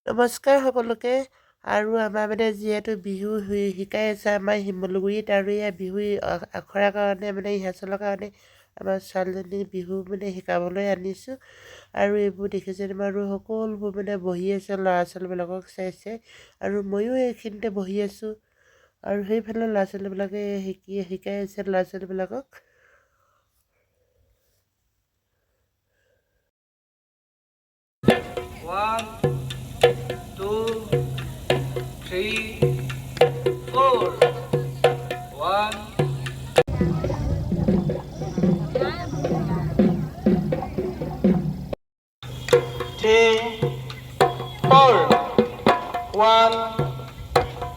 নমস্কাৰ সকলোকে। আৰু আমাৰ যিহেতু বিহু শিকাই আছে আমাৰ শিমলুগুৰিত, আৰু এয়া বিহু আখৰাৰ কাৰণে ৰিহাৰ্চেলৰ কাৰণে আমাৰ ছোৱালীজনীক বিহু শিকাবলৈ আনিছোঁ। আৰু এইবোৰ দেখিছে আৰু সকলোবোৰ বহি আছে, ল'ৰা ছোৱালীবিলাকক চাইছে, আৰু ময়ো এইখিনিতে বহি আছোঁ। আৰু সেইফালে ল'ৰা ছোৱালীবিলাকে শিকাই আছে ল'ৰা ছোৱালীবিলাকক। One, two, three, four. One. Three, four. One,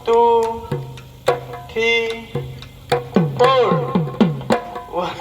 two, three, four. One.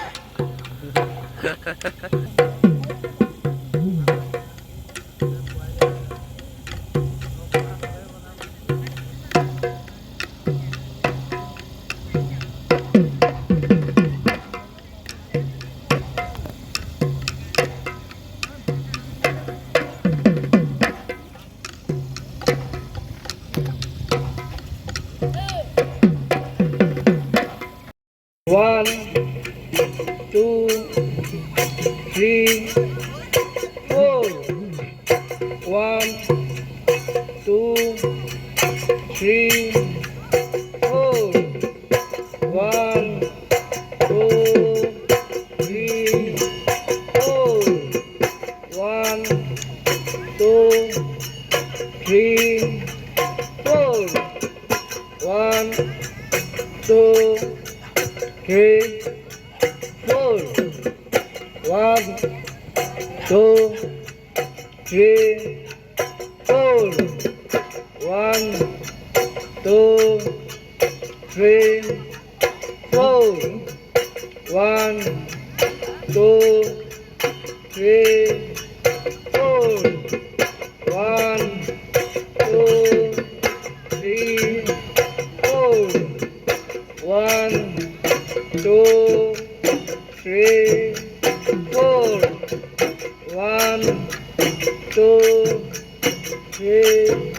One, two, three, four. One, two, three, four. One, two, three, four. One, two, three, four. One, two, three, four. One, two, three, four. One, two, three, four. One, two, three, four. One, two, three, four. One, two, three, four. One, two, three,